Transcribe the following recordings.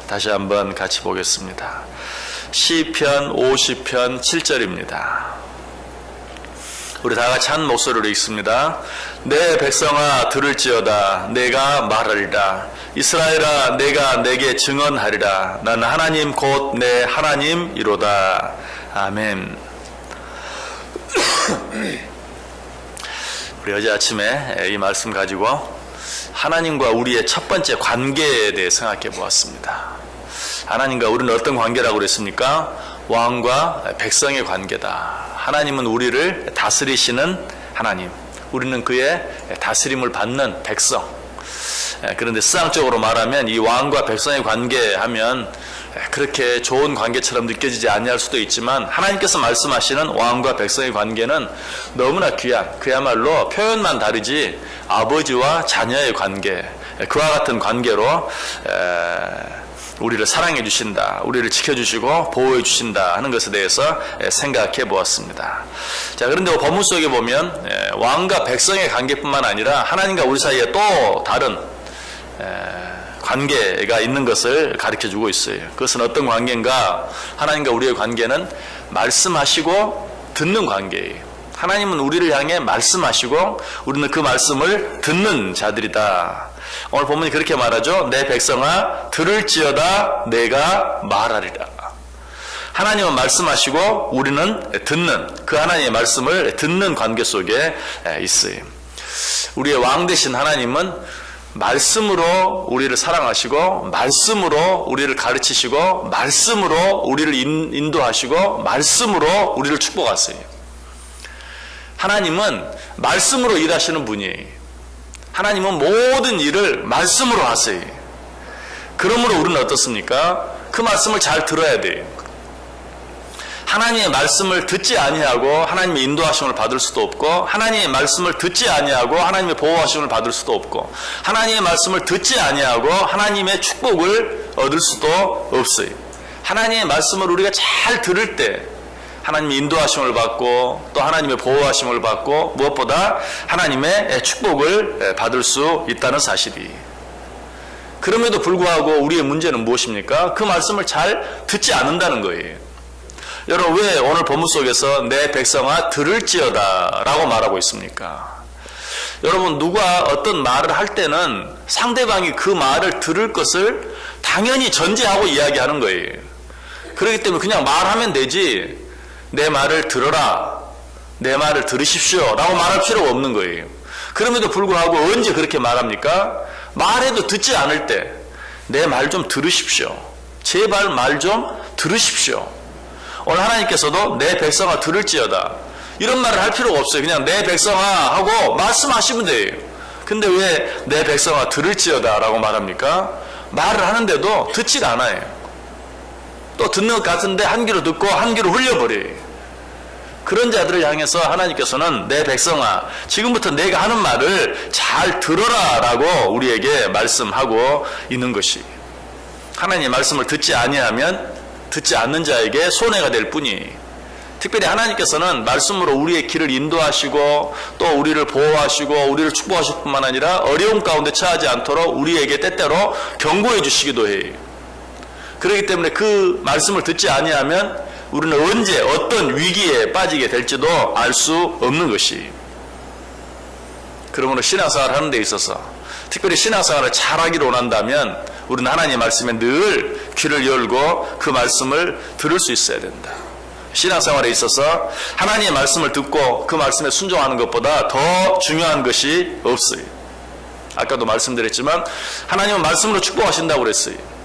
다시 한번 같이 보겠습니다. 시편 50편 7절입니다. 우리 다 같이 한 목소리로 읽습니다. 내 백성아 들을지어다. 내가 말하리라. 이스라엘아 내가 내게 증언하리라. 나는 하나님 곧 내 하나님이로다. 아멘. 우리 어제 아침에 이 말씀 가지고 하나님과 우리의 첫 번째 관계에 대해 생각해 보았습니다. 하나님과 우리는 어떤 관계라고 그랬습니까? 왕과 백성의 관계다. 하나님은 우리를 다스리시는 하나님, 우리는 그의 다스림을 받는 백성. 그런데 수상적으로 말하면 이 왕과 백성의 관계하면 그렇게 좋은 관계처럼 느껴지지 아니할 수도 있지만, 하나님께서 말씀하시는 왕과 백성의 관계는 너무나 귀한, 그야말로 표현만 다르지 아버지와 자녀의 관계, 그와 같은 관계로 우리를 사랑해 주신다, 우리를 지켜주시고 보호해 주신다 하는 것에 대해서 생각해 보았습니다. 자, 그런데 본문 속에 보면 왕과 백성의 관계뿐만 아니라 하나님과 우리 사이에 또 다른 관계가 있는 것을 가르쳐주고 있어요. 그것은 어떤 관계인가? 하나님과 우리의 관계는 말씀하시고 듣는 관계예요. 하나님은 우리를 향해 말씀하시고 우리는 그 말씀을 듣는 자들이다. 오늘 본문이 그렇게 말하죠. 내 백성아 들을지어다 내가 말하리라. 하나님은 말씀하시고 우리는 듣는, 그 하나님의 말씀을 듣는 관계 속에 있어요. 우리의 왕 되신 하나님은 말씀으로 우리를 사랑하시고, 말씀으로 우리를 가르치시고, 말씀으로 우리를 인도하시고, 말씀으로 우리를 축복하세요. 하나님은 말씀으로 일하시는 분이에요. 하나님은 모든 일을 말씀으로 하세요. 그러므로 우리는 어떻습니까? 그 말씀을 잘 들어야 돼요. 하나님의 말씀을 듣지 아니하고 하나님의 인도하심을 받을 수도 없고, 하나님의 말씀을 듣지 아니하고 하나님의 보호하심을 받을 수도 없고, 하나님의 말씀을 듣지 아니하고 하나님의 축복을 얻을 수도 없어요. 하나님의 말씀을 우리가 잘 들을 때 하나님의 인도하심을 받고, 또 하나님의 보호하심을 받고, 무엇보다 하나님의 축복을 받을 수 있다는 사실이. 그럼에도 불구하고 우리의 문제는 무엇입니까? 그 말씀을 잘 듣지 않는다는 거예요. 여러분, 왜 오늘 본문 속에서 내 백성아 들을지어다 라고 말하고 있습니까? 여러분, 누가 어떤 말을 할 때는 상대방이 그 말을 들을 것을 당연히 전제하고 이야기하는 거예요. 그렇기 때문에 그냥 말하면 되지, 내 말을 들어라, 내 말을 들으십시오 라고 말할 필요가 없는 거예요. 그럼에도 불구하고 언제 그렇게 말합니까? 말해도 듣지 않을 때 내 말 좀 들으십시오, 제발 말 좀 들으십시오. 오늘 하나님께서도 내 백성아 들을지어다 이런 말을 할 필요가 없어요. 그냥 내 백성아 하고 말씀하시면 돼요. 근데 왜 내 백성아 들을지어다 라고 말합니까? 말을 하는데도 듣지가 않아요. 또 듣는 것 같은데 한 귀로 듣고 한 귀로 흘려버려요. 그런 자들을 향해서 하나님께서는 내 백성아 지금부터 내가 하는 말을 잘 들어라 라고 우리에게 말씀하고 있는 것이, 하나님의 말씀을 듣지 아니하면 듣지 않는 자에게 손해가 될 뿐이, 특별히 하나님께서는 말씀으로 우리의 길을 인도하시고 또 우리를 보호하시고 우리를 축복하실 뿐만 아니라 어려움 가운데 처하지 않도록 우리에게 때때로 경고해 주시기도 해요. 그렇기 때문에 그 말씀을 듣지 아니하면 우리는 언제 어떤 위기에 빠지게 될지도 알 수 없는 것이. 그러므로 신앙생활을 하는 데 있어서, 특별히 신앙생활을 잘하기를 원한다면 우리는 하나님의 말씀에 늘 귀를 열고 그 말씀을 들을 수 있어야 된다. 신앙생활에 있어서 하나님의 말씀을 듣고 그 말씀에 순종하는 것보다 더 중요한 것이 없어요. 아까도 말씀드렸지만 하나님은 말씀으로 축복하신다고 그랬어요.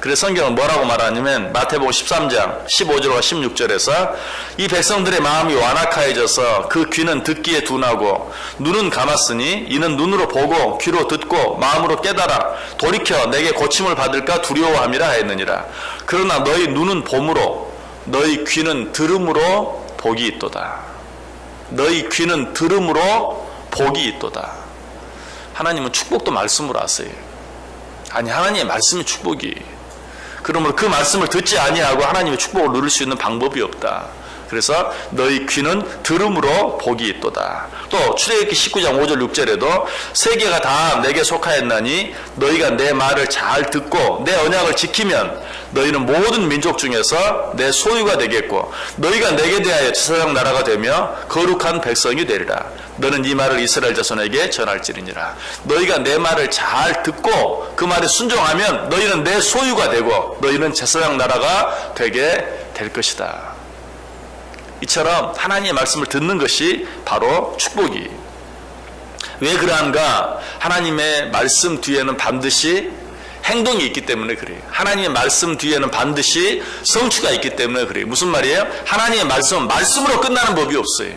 그래서 성경은 뭐라고 말하냐면 마태복음 13장 15절과 16절에서 이 백성들의 마음이 완악하여져서 그 귀는 듣기에 둔하고 눈은 감았으니 이는 눈으로 보고 귀로 듣고 마음으로 깨달아 돌이켜 내게 고침을 받을까 두려워함이라 하였느니라. 그러나 너희 눈은 봄으로 너희 귀는 들음으로 복이 있도다. 너희 귀는 들음으로 복이 있도다. 하나님은 축복도 말씀으로 하세요. 아니, 하나님의 말씀이 축복이. 그러므로 그 말씀을 듣지 아니하고 하나님의 축복을 누릴 수 있는 방법이 없다. 그래서 너희 귀는 들음으로 복이 있도다. 또 출애굽기 19장 5절 6절에도 세계가 다 내게 속하였나니 너희가 내 말을 잘 듣고 내 언약을 지키면 너희는 모든 민족 중에서 내 소유가 되겠고 너희가 내게 대하여 제사장 나라가 되며 거룩한 백성이 되리라. 너는 이 말을 이스라엘 자손에게 전할지니라. 너희가 내 말을 잘 듣고 그 말에 순종하면 너희는 내 소유가 되고 너희는 제사장 나라가 되게 될 것이다. 이처럼 하나님의 말씀을 듣는 것이 바로 축복이. 왜 그러한가? 하나님의 말씀 뒤에는 반드시 행동이 있기 때문에 그래요. 하나님의 말씀 뒤에는 반드시 성취가 있기 때문에 그래요. 무슨 말이에요? 하나님의 말씀은 말씀으로 끝나는 법이 없어요.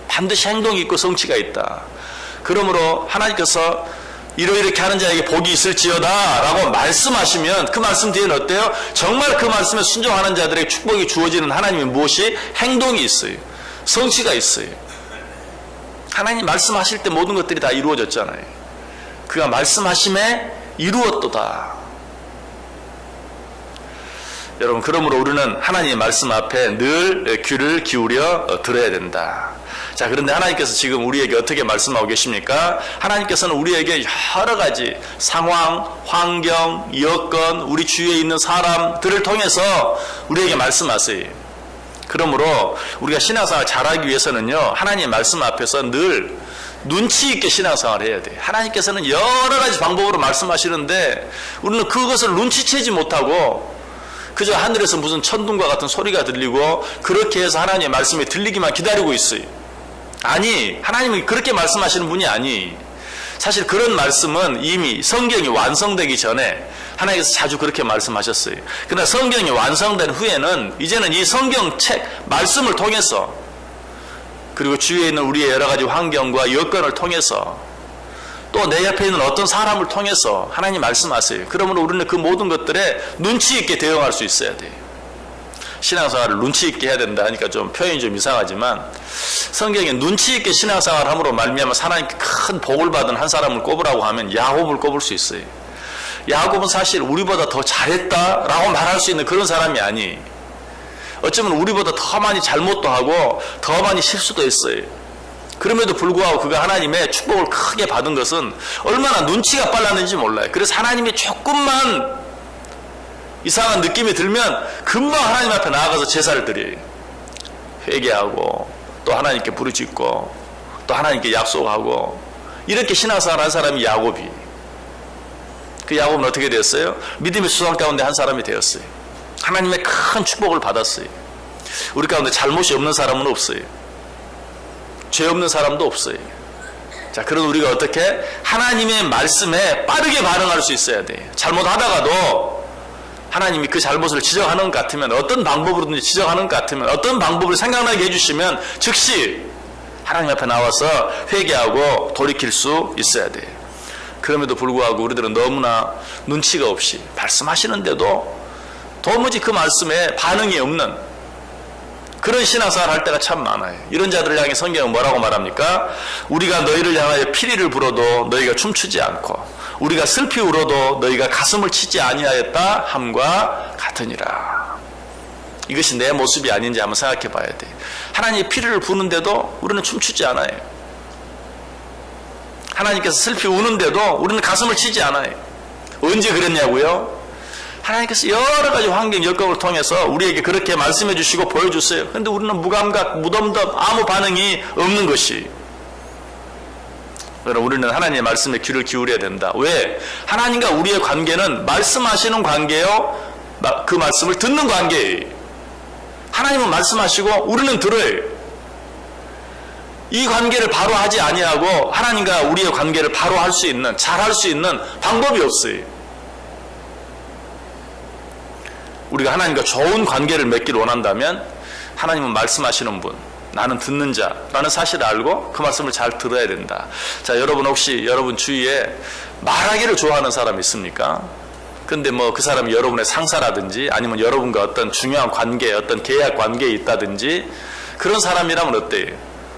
반드시 행동이 있고 성취가 있다. 그러므로 하나님께서 이렇게 하는 자에게 복이 있을지어다 라고 말씀하시면 그 말씀 뒤에는 어때요? 정말 그 말씀에 순종하는 자들에게 축복이 주어지는 하나님의 무엇이? 행동이 있어요. 성취가 있어요. 하나님 말씀하실 때 모든 것들이 다 이루어졌잖아요. 그가 말씀하심에 이루었도다. 여러분, 그러므로 우리는 하나님의 말씀 앞에 늘 귀를 기울여 들어야 된다. 자, 그런데 하나님께서 지금 우리에게 어떻게 말씀하고 계십니까? 하나님께서는 우리에게 여러 가지 상황, 환경, 여건, 우리 주위에 있는 사람들을 통해서 우리에게 말씀하세요. 그러므로 우리가 신앙생활 잘하기 위해서는요, 하나님의 말씀 앞에서 늘 눈치 있게 신앙생활을 해야 돼요. 하나님께서는 여러 가지 방법으로 말씀하시는데 우리는 그것을 눈치채지 못하고 그저 하늘에서 무슨 천둥과 같은 소리가 들리고 그렇게 해서 하나님의 말씀이 들리기만 기다리고 있어요. 아니, 하나님이 그렇게 말씀하시는 분이 아니. 사실 그런 말씀은 이미 성경이 완성되기 전에 하나님께서 자주 그렇게 말씀하셨어요. 그러나 성경이 완성된 후에는 이제는 이 성경책 말씀을 통해서 그리고 주위에 있는 우리의 여러 가지 환경과 여건을 통해서 또 내 옆에 있는 어떤 사람을 통해서 하나님 말씀하세요. 그러므로 우리는 그 모든 것들에 눈치 있게 대응할 수 있어야 돼요. 신앙생활을 눈치 있게 해야 된다 하니까 좀 표현이 좀 이상하지만 성경에 눈치 있게 신앙생활을 함으로 말미암아 하나님께 큰 복을 받은 한 사람을 꼽으라고 하면 야곱을 꼽을 수 있어요. 야곱은 사실 우리보다 더 잘했다라고 말할 수 있는 그런 사람이 아니. 어쩌면 우리보다 더 많이 잘못도 하고 더 많이 실수도 했어요. 그럼에도 불구하고 그가 하나님의 축복을 크게 받은 것은 얼마나 눈치가 빨랐는지 몰라요. 그래서 하나님이 조금만 이상한 느낌이 들면 금방 하나님 앞에 나아가서 제사를 드려요. 회개하고 또 하나님께 부르짖고 또 하나님께 약속하고 이렇게 신앙생활 한 사람이 야곱이. 그 야곱은 어떻게 됐어요? 믿음의 수상 가운데 한 사람이 되었어요. 하나님의 큰 축복을 받았어요. 우리 가운데 잘못이 없는 사람은 없어요. 죄 없는 사람도 없어요. 자, 그런 우리가 어떻게 하나님의 말씀에 빠르게 반응할 수 있어야 돼요. 잘못하다가도 하나님이 그 잘못을 지적하는 것 같으면 어떤 방법으로든지 지적하는 것 같으면 어떤 방법을 생각나게 해주시면 즉시 하나님 앞에 나와서 회개하고 돌이킬 수 있어야 돼요. 그럼에도 불구하고 우리들은 너무나 눈치가 없이 말씀하시는데도 도무지 그 말씀에 반응이 없는 그런 신앙생활 할 때가 참 많아요. 이런 자들을 향해 성경은 뭐라고 말합니까? 우리가 너희를 향하여 피리를 불어도 너희가 춤추지 않고 우리가 슬피 울어도 너희가 가슴을 치지 아니하였다 함과 같으니라. 이것이 내 모습이 아닌지 한번 생각해 봐야 돼. 하나님이 피리를 부는데도 우리는 춤추지 않아요. 하나님께서 슬피 우는데도 우리는 가슴을 치지 않아요. 언제 그랬냐고요? 하나님께서 여러 가지 환경 여건을 통해서 우리에게 그렇게 말씀해 주시고 보여주세요. 그런데 우리는 무감각, 무덤덤 아무 반응이 없는 것이. 여러분, 우리는 하나님의 말씀에 귀를 기울여야 된다. 왜? 하나님과 우리의 관계는 말씀하시는 관계요, 그 말씀을 듣는 관계예요. 하나님은 말씀하시고 우리는 들어요. 이 관계를 바로 하지 아니하고 하나님과 우리의 관계를 바로 할 수 있는, 잘 할 수 있는 방법이 없어요. 우리가 하나님과 좋은 관계를 맺기를 원한다면 하나님은 말씀하시는 분, 나는 듣는 자라는 사실을 알고 그 말씀을 잘 들어야 된다. 자, 여러분 혹시 여러분 주위에 말하기를 좋아하는 사람 있습니까? 근데 뭐 그 사람이 여러분의 상사라든지 아니면 여러분과 어떤 중요한 관계, 어떤 계약 관계에 있다든지 그런 사람이라면 어때요?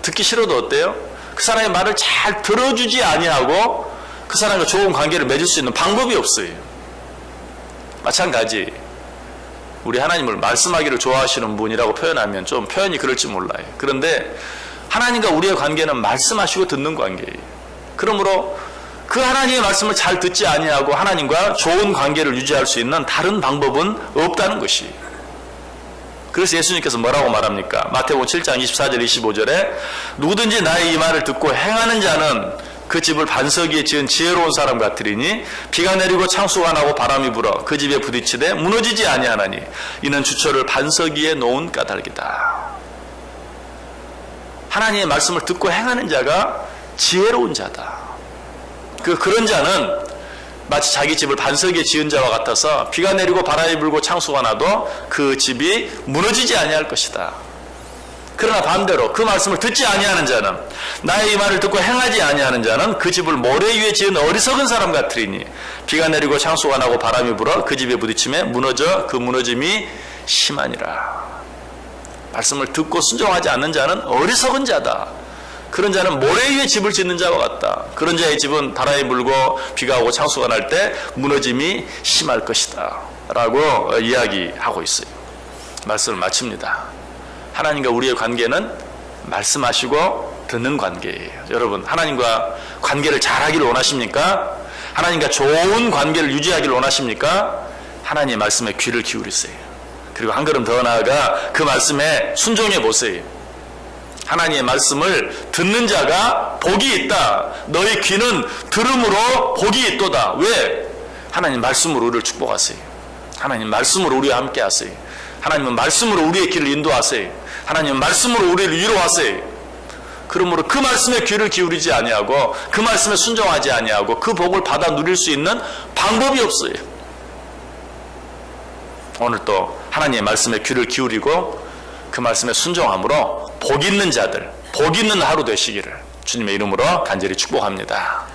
듣기 싫어도 어때요? 그 사람의 말을 잘 들어주지 아니하고 그 사람과 좋은 관계를 맺을 수 있는 방법이 없어요. 마찬가지 우리 하나님을 말씀하기를 좋아하시는 분이라고 표현하면 좀 표현이 그럴지 몰라요. 그런데 하나님과 우리의 관계는 말씀하시고 듣는 관계예요. 그러므로 그 하나님의 말씀을 잘 듣지 아니하고 하나님과 좋은 관계를 유지할 수 있는 다른 방법은 없다는 것이. 그래서 예수님께서 뭐라고 말합니까? 마태복음 7장 24절 25절에 누구든지 나의 이 말을 듣고 행하는 자는 그 집을 반석 위에 지은 지혜로운 사람 같으리니 비가 내리고 창수가 나고 바람이 불어 그 집에 부딪히되 무너지지 아니하나니 이는 주처를 반석 위에 놓은 까닭이다. 하나님의 말씀을 듣고 행하는 자가 지혜로운 자다. 그런 자는 마치 자기 집을 반석 위에 지은 자와 같아서 비가 내리고 바람이 불고 창수가 나도 그 집이 무너지지 아니할 것이다. 그러나 반대로 그 말씀을 듣지 아니하는 자는, 나의 이 말을 듣고 행하지 아니하는 자는 그 집을 모래 위에 지은 어리석은 사람 같으리니 비가 내리고 창수가 나고 바람이 불어 그 집에 부딪힘에 무너져 그 무너짐이 심하니라. 말씀을 듣고 순종하지 않는 자는 어리석은 자다. 그런 자는 모래 위에 집을 짓는 자와 같다. 그런 자의 집은 바람이 불고 비가 오고 창수가 날 때 무너짐이 심할 것이다 라고 이야기하고 있어요. 말씀을 마칩니다. 하나님과 우리의 관계는 말씀하시고 듣는 관계예요. 여러분, 하나님과 관계를 잘하기를 원하십니까? 하나님과 좋은 관계를 유지하기를 원하십니까? 하나님의 말씀에 귀를 기울이세요. 그리고 한 걸음 더 나아가 그 말씀에 순종해 보세요. 하나님의 말씀을 듣는 자가 복이 있다. 너희 귀는 들음으로 복이 있도다. 왜? 하나님 말씀으로 우리를 축복하세요. 하나님 말씀으로 우리와 함께 하세요. 하나님은 말씀으로 우리의 길을 인도하세요. 하나님은 말씀으로 우리를 위로하세요. 그러므로 그 말씀에 귀를 기울이지 아니하고 그 말씀에 순종하지 아니하고 그 복을 받아 누릴 수 있는 방법이 없어요. 오늘 또 하나님의 말씀에 귀를 기울이고 그 말씀에 순종함으로 복 있는 자들, 복 있는 하루 되시기를 주님의 이름으로 간절히 축복합니다.